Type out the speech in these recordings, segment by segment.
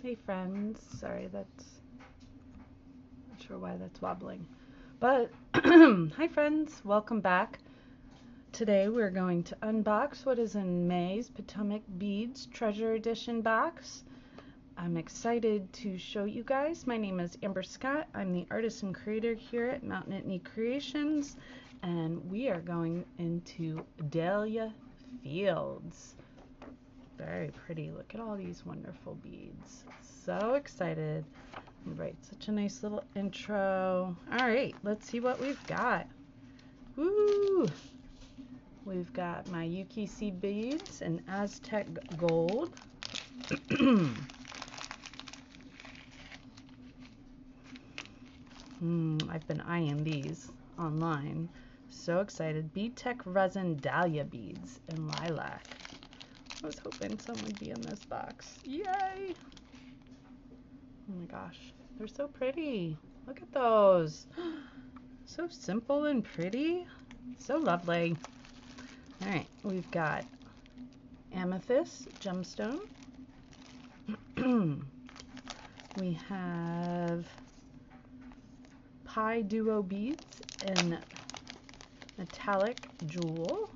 Hey friends, sorry that's not sure why that's wobbling. But hi friends, welcome back. Today we're going to unbox what is in May's Potomac Beads Treasure Edition box. I'm excited to show you guys. My name is Amber Scott. I'm the artist and creator here at Mountain Itney Creations, and we are going into Dahlia Fields. Very pretty. Look at all these wonderful beads. So excited. Right, such a nice little intro. All right, let's see what we've got. Woo! We've got my UKC beads in Aztec gold. I've been eyeing these online. So excited. Bead Tech resin dahlia beads in lilac. I was hoping some would be in this box. Yay! Oh my gosh, they're so pretty. Look at those. So simple and pretty. So lovely. All right, we've got amethyst gemstone. We have pie duo beads in metallic jewel.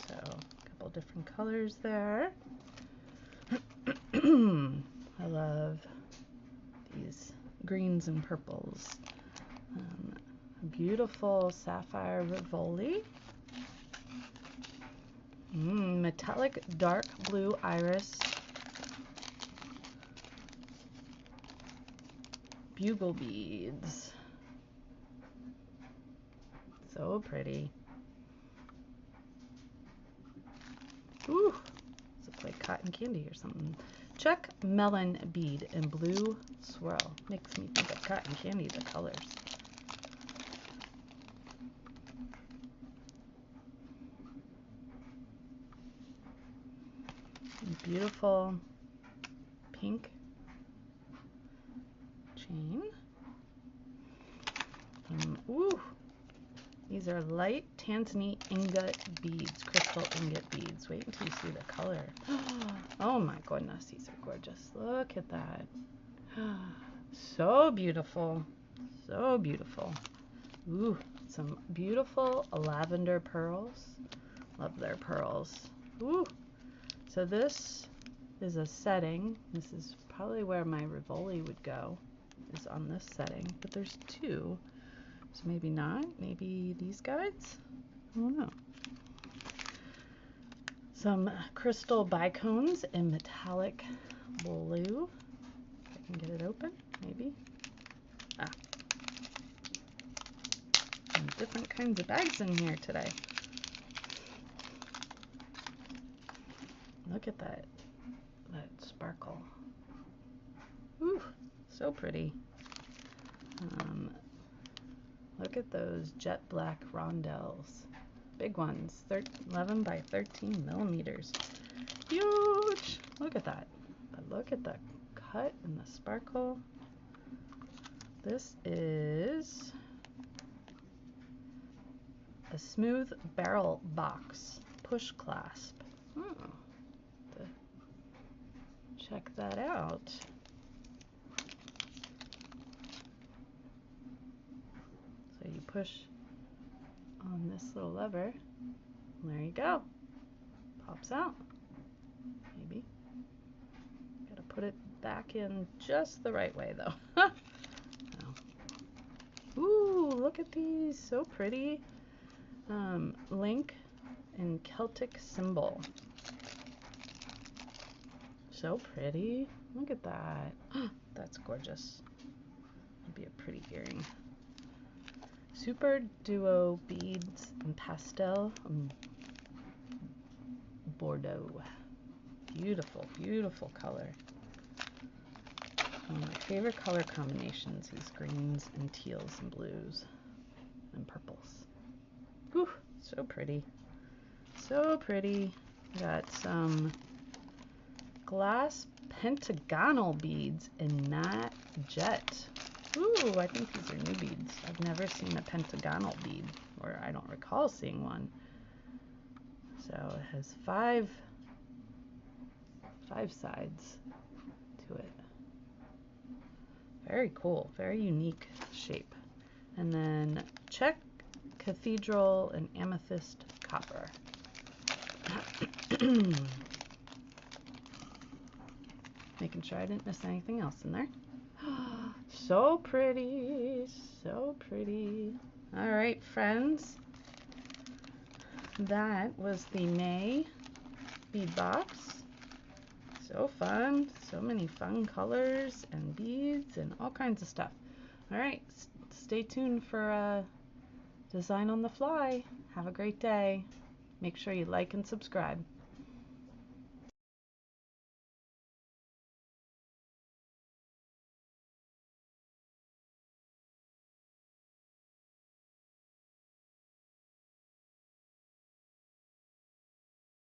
So a couple different colors there. I love these greens and purples. Beautiful sapphire Rivoli. Metallic dark blue iris. Bugle beads. So pretty. Ooh, this looks like cotton candy or something. Check melon bead in blue swirl. Makes me think of cotton candy, the colors. Beautiful pink chain. Ooh, these are light Tanzanite ingot beads, crystal ingot beads. Wait until you see the color. Oh my goodness, these are gorgeous. Look at that. So beautiful. So beautiful. Ooh, some beautiful lavender pearls. Love their pearls. Ooh. So this is a setting. This is probably where my Rivoli would go, is on this setting. But there's two. So maybe not. Maybe these guys? I don't know. Some crystal bicones in metallic blue. If I can get it open, maybe. And different kinds of bags in here today. Look at that sparkle. Ooh, so pretty. Look at those jet black rondelles. Big ones, 11 by 13 millimeters. Huge! Look at that. But look at the cut and the sparkle. This is a smooth barrel box push clasp. Check that out. So you push on this little lever, and there you go. Pops out. Maybe. Gotta put it back in just the right way though. Ooh, look at these, so pretty. Link and Celtic symbol. So pretty. Look at that. That's gorgeous. That'd be a pretty earring. Super duo beads in pastel Bordeaux. Beautiful, beautiful color. One of my favorite color combinations is greens and teals and blues and purples. Whew, so pretty. So pretty. Got some glass pentagonal beads in matte jet. Ooh, I think these are new beads. I've never seen a pentagonal bead, or I don't recall seeing one. So it has five sides to it. Very cool, very unique shape. And then check cathedral and amethyst copper. Making sure I didn't miss anything else in there. So pretty, so pretty. All right, friends. That was the May bead box. So fun, so many fun colors and beads and all kinds of stuff. All right, stay tuned for Design on the Fly. Have a great day. Make sure you like and subscribe.